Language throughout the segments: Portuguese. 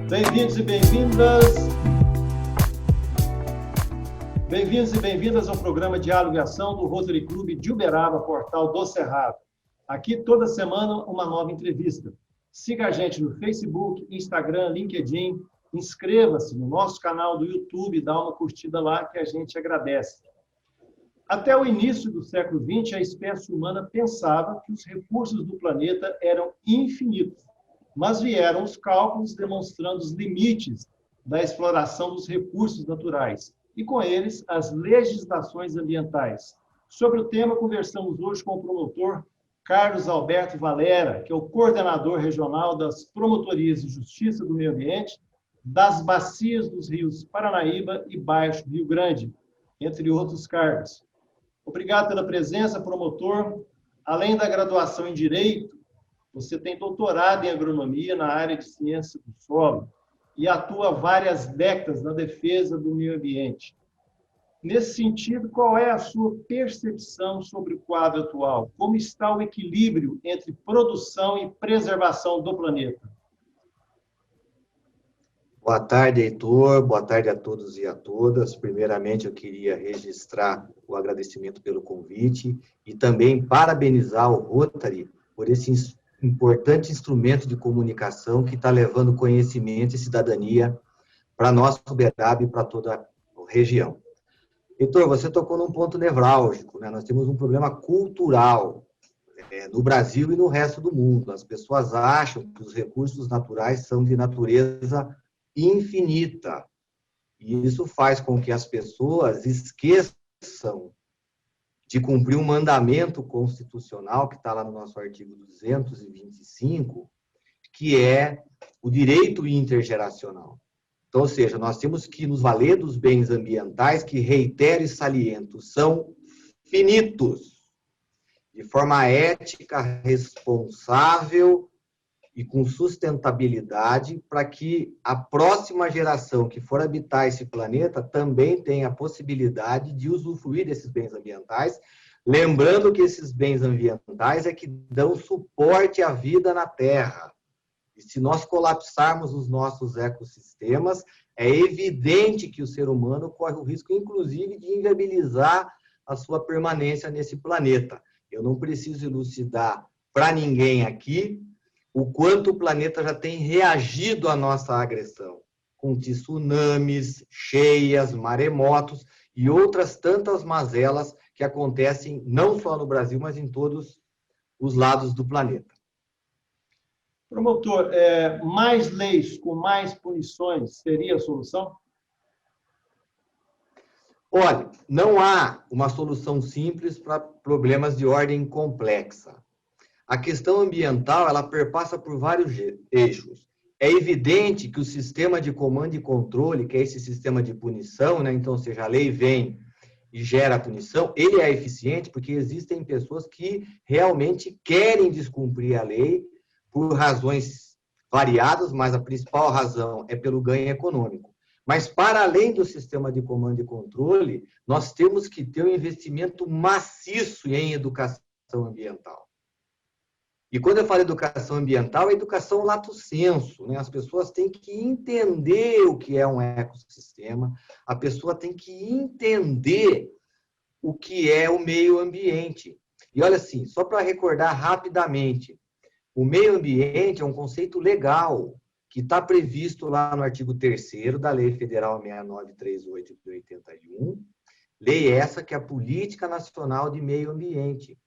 Bem-vindos e bem-vindas. Bem-vindos e bem-vindas ao programa Diálogo e Ação do Rotary Clube de Uberaba, Portal do Cerrado. Aqui, toda semana, uma nova entrevista. Siga a gente no Facebook, Instagram, LinkedIn. Inscreva-se no nosso canal do YouTube, dá uma curtida lá que a gente agradece. Até o início do século XX, a espécie humana pensava que os recursos do planeta eram infinitos, mas vieram os cálculos demonstrando os limites da exploração dos recursos naturais e, com eles, as legislações ambientais. Sobre o tema, conversamos hoje com o promotor Carlos Alberto Valera, que é o coordenador regional das Promotorias de Justiça do Meio Ambiente, das bacias dos rios Paranaíba e Baixo Rio Grande, entre outros cargos. Obrigado pela presença, promotor. Além da graduação em Direito, você tem doutorado em Agronomia na área de Ciência do Solo e atua há várias décadas na defesa do meio ambiente. Nesse sentido, qual é a sua percepção sobre o quadro atual? Como está o equilíbrio entre produção e preservação do planeta? Boa tarde, Heitor. Boa tarde a todos e a todas. Primeiramente, eu queria registrar o agradecimento pelo convite e também parabenizar o Rotary por esse importante instrumento de comunicação que está levando conhecimento e cidadania para nosso Uberaba e para toda a região. Heitor, você tocou num ponto nevrálgico, né? Nós temos um problema cultural no Brasil e no resto do mundo. As pessoas acham que os recursos naturais são de natureza infinita. E isso faz com que as pessoas esqueçam de cumprir um mandamento constitucional, que está lá no nosso artigo 225, que é o direito intergeracional. Então, ou seja, nós temos que nos valer dos bens ambientais que, reitero e saliento, são finitos, de forma ética, responsável e com sustentabilidade, para que a próxima geração que for habitar esse planeta também tenha a possibilidade de usufruir desses bens ambientais, lembrando que esses bens ambientais é que dão suporte à vida na Terra. E se nós colapsarmos os nossos ecossistemas, é evidente que o ser humano corre o risco, inclusive, de inviabilizar a sua permanência nesse planeta. Eu não preciso elucidar para ninguém aqui o quanto o planeta já tem reagido à nossa agressão, com tsunamis, cheias, maremotos e outras tantas mazelas que acontecem não só no Brasil, mas em todos os lados do planeta. Promotor, mais leis com mais punições seria a solução? Olha, não há uma solução simples para problemas de ordem complexa. A questão ambiental, ela perpassa por vários eixos. É evidente que o sistema de comando e controle, que é esse sistema de punição, né? Então, ou seja, a lei vem e gera a punição, ele é eficiente porque existem pessoas que realmente querem descumprir a lei por razões variadas, mas a principal razão é pelo ganho econômico. Mas, para além do sistema de comando e controle, nós temos que ter um investimento maciço em educação ambiental. E quando eu falo educação ambiental, é educação lato sensu, né? As pessoas têm que entender o que é um ecossistema, a pessoa tem que entender o que é o meio ambiente. E olha assim, só para recordar rapidamente, o meio ambiente é um conceito legal que está previsto lá no artigo 3º da Lei Federal 6938 de 81, lei essa que é a Política Nacional de Meio Ambiente.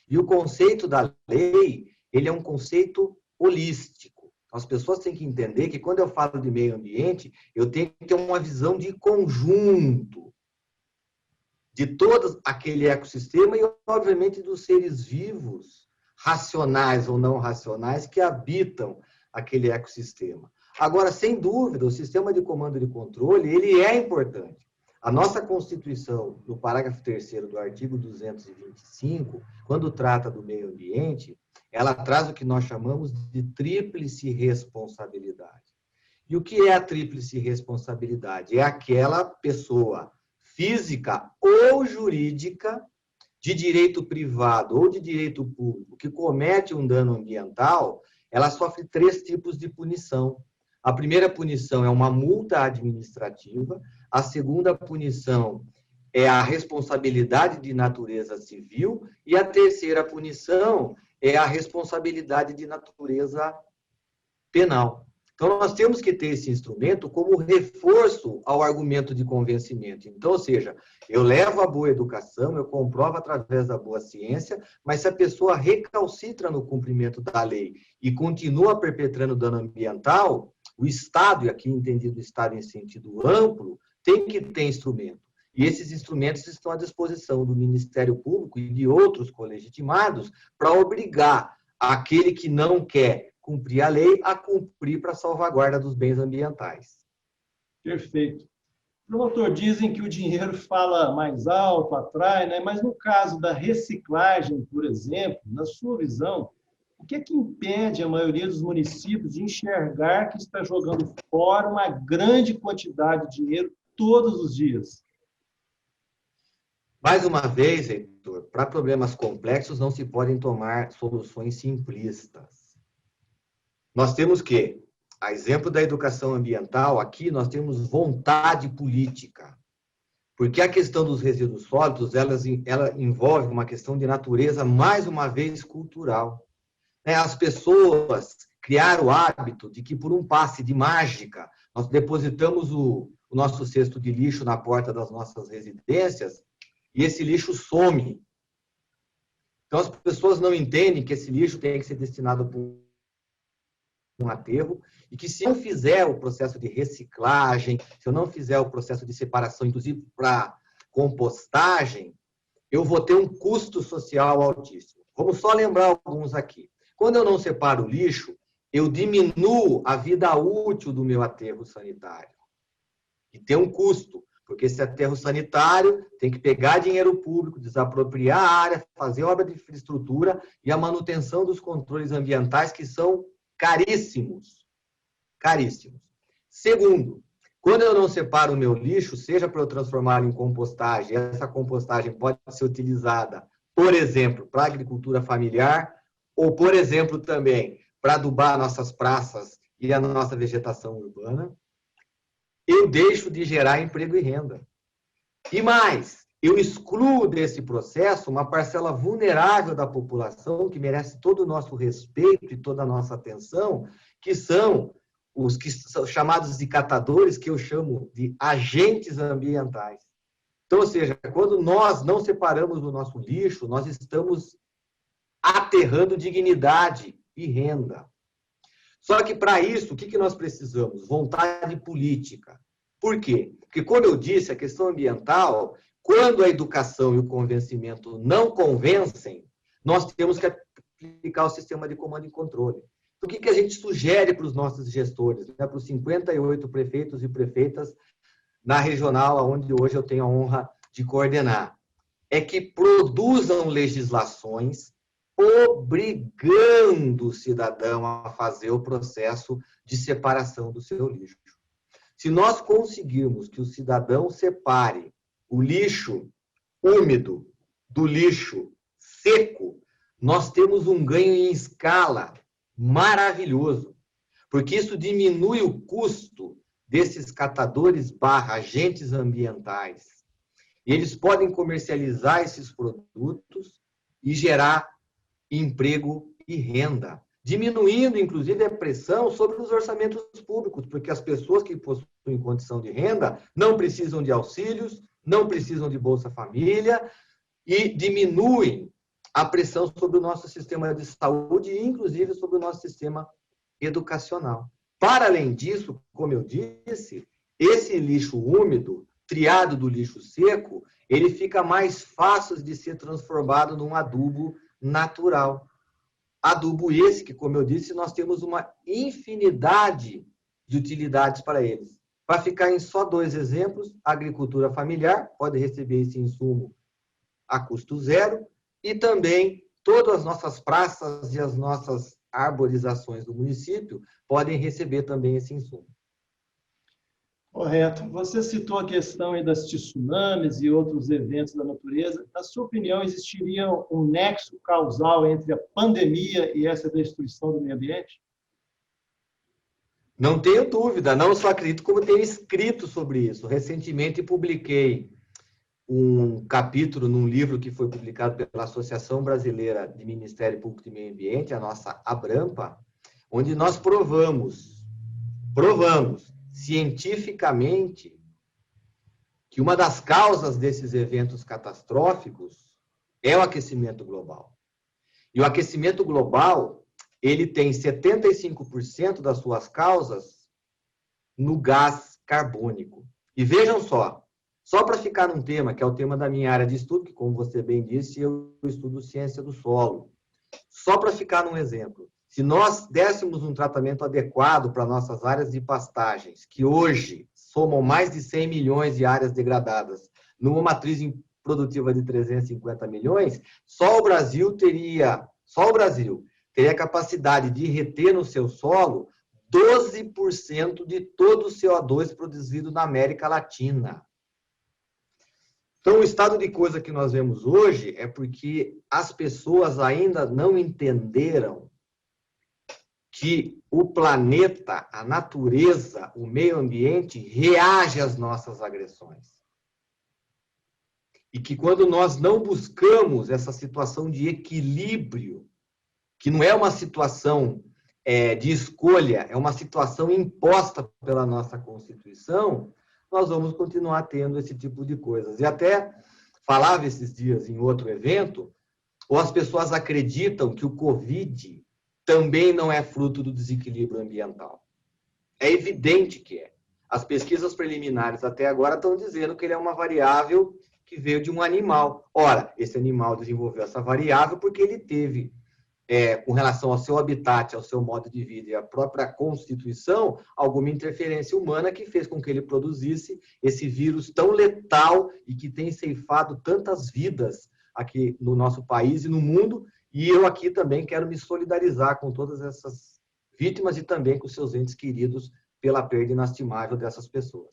E o conceito da lei, ele é um conceito holístico. As pessoas têm que entender que quando eu falo de meio ambiente, eu tenho que ter uma visão de conjunto de todo aquele ecossistema e, obviamente, dos seres vivos, racionais ou não racionais, que habitam aquele ecossistema. Agora, sem dúvida, o sistema de comando e de controle, ele é importante. A nossa Constituição, no parágrafo 3º do artigo 225, quando trata do meio ambiente, ela traz o que nós chamamos de tríplice responsabilidade. E o que é a tríplice responsabilidade? É aquela pessoa física ou jurídica, de direito privado ou de direito público, que comete um dano ambiental, ela sofre 3 tipos de punição. A primeira punição é uma multa administrativa, a segunda punição é a responsabilidade de natureza civil e a terceira punição é a responsabilidade de natureza penal. Então, nós temos que ter esse instrumento como reforço ao argumento de convencimento. Então, ou seja, eu levo a boa educação, eu comprovo através da boa ciência, mas se a pessoa recalcitra no cumprimento da lei e continua perpetrando dano ambiental, o Estado, e aqui entendido o Estado em sentido amplo, tem que ter instrumento. E esses instrumentos estão à disposição do Ministério Público e de outros colegitimados para obrigar aquele que não quer cumprir a lei a cumprir para a salvaguarda dos bens ambientais. Perfeito. Promotor, dizem que o dinheiro fala mais alto, atrai, né? Mas no caso da reciclagem, por exemplo, na sua visão, o que é que impede a maioria dos municípios de enxergar que está jogando fora uma grande quantidade de dinheiro todos os dias? Mais uma vez, Heitor, para problemas complexos não se podem tomar soluções simplistas. Nós temos que, a exemplo da educação ambiental, aqui nós temos vontade política. Porque a questão dos resíduos sólidos, ela envolve uma questão de natureza, mais uma vez, cultural. As pessoas criaram o hábito de que, por um passe de mágica, nós depositamos o nosso cesto de lixo na porta das nossas residências e esse lixo some. Então, as pessoas não entendem que esse lixo tem que ser destinado para um aterro, e que se eu fizer o processo de reciclagem, se eu não fizer o processo de separação, inclusive para compostagem, eu vou ter um custo social altíssimo. Vamos só lembrar alguns aqui. Quando eu não separo o lixo, eu diminuo a vida útil do meu aterro sanitário. E tem um custo, porque esse aterro sanitário tem que pegar dinheiro público, desapropriar a área, fazer obra de infraestrutura e a manutenção dos controles ambientais, que são caríssimos. Caríssimos. Segundo, quando eu não separo o meu lixo, seja para eu transformá-lo em compostagem, essa compostagem pode ser utilizada, por exemplo, para a agricultura familiar, ou, por exemplo, também para adubar nossas praças e a nossa vegetação urbana, eu deixo de gerar emprego e renda. E mais, eu excluo desse processo uma parcela vulnerável da população que merece todo o nosso respeito e toda a nossa atenção, que são os que são chamados de catadores, que eu chamo de agentes ambientais. Então, ou seja, quando nós não separamos o nosso lixo, nós estamos aterrando dignidade e renda. Só que, para isso, o que nós precisamos? Vontade política. Por quê? Porque, como eu disse, a questão ambiental, quando a educação e o convencimento não convencem, nós temos que aplicar o sistema de comando e controle. O que a gente sugere para os nossos gestores, né, para os 58 prefeitos e prefeitas na regional, onde hoje eu tenho a honra de coordenar? É que produzam legislações obrigando o cidadão a fazer o processo de separação do seu lixo. Se nós conseguirmos que o cidadão separe o lixo úmido do lixo seco, nós temos um ganho em escala maravilhoso, porque isso diminui o custo desses catadores / agentes ambientais. E eles podem comercializar esses produtos e gerar emprego e renda, diminuindo, inclusive, a pressão sobre os orçamentos públicos, porque as pessoas que possuem condição de renda não precisam de auxílios, não precisam de Bolsa Família e diminuem a pressão sobre o nosso sistema de saúde e, inclusive, sobre o nosso sistema educacional. Para além disso, como eu disse, esse lixo úmido, triado do lixo seco, ele fica mais fácil de ser transformado num adubo natural. Adubo esse que, como eu disse, nós temos uma infinidade de utilidades para eles. Para ficar em só 2 exemplos, a agricultura familiar pode receber esse insumo a custo zero e também todas as nossas praças e as nossas arborizações do município podem receber também esse insumo. Correto. Você citou a questão aí das tsunamis e outros eventos da natureza. Na sua opinião, existiria um nexo causal entre a pandemia e essa destruição do meio ambiente? Não tenho dúvida, não só acredito, como tenho escrito sobre isso. Recentemente publiquei um capítulo num livro que foi publicado pela Associação Brasileira de Ministério Público e Meio Ambiente, a nossa ABRAMPA, onde nós provamos cientificamente que uma das causas desses eventos catastróficos é o aquecimento global. E o aquecimento global, ele tem 75% das suas causas no gás carbônico. E vejam só para ficar num tema, que é o tema da minha área de estudo, que, como você bem disse, eu estudo ciência do solo. Só para ficar num exemplo, se nós dessemos um tratamento adequado para nossas áreas de pastagens, que hoje somam mais de 100 milhões de áreas degradadas, numa matriz produtiva de 350 milhões, só o Brasil teria a capacidade de reter no seu solo 12% de todo o CO2 produzido na América Latina. Então, o estado de coisa que nós vemos hoje é porque as pessoas ainda não entenderam que o planeta, a natureza, o meio ambiente reage às nossas agressões. E que quando nós não buscamos essa situação de equilíbrio, que não é uma situação de escolha, é uma situação imposta pela nossa Constituição, nós vamos continuar tendo esse tipo de coisas. E até falava esses dias em outro evento, ou as pessoas acreditam que o Covid também não é fruto do desequilíbrio ambiental. É evidente que é. As pesquisas preliminares até agora estão dizendo que ele é uma variável que veio de um animal. Ora, esse animal desenvolveu essa variável porque ele teve, com relação ao seu habitat, ao seu modo de vida e à própria Constituição, alguma interferência humana que fez com que ele produzisse esse vírus tão letal e que tem ceifado tantas vidas aqui no nosso país e no mundo. E eu aqui também quero me solidarizar com todas essas vítimas e também com seus entes queridos pela perda inastimável dessas pessoas.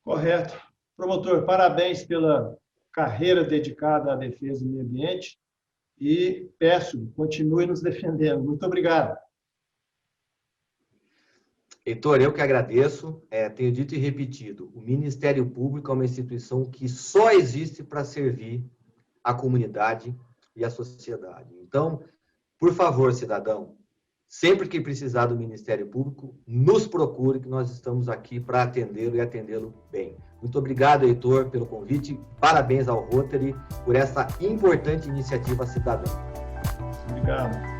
Correto. Promotor, parabéns pela carreira dedicada à defesa do meio ambiente e peço, continue nos defendendo. Muito obrigado. Heitor, eu que agradeço. Tenho dito e repetido, o Ministério Público é uma instituição que só existe para servir a comunidade e a sociedade. Então, por favor, cidadão, sempre que precisar do Ministério Público, nos procure, que nós estamos aqui para atendê-lo e atendê-lo bem. Muito obrigado, Heitor, pelo convite. Parabéns ao Rotary por essa importante iniciativa cidadã. Obrigado.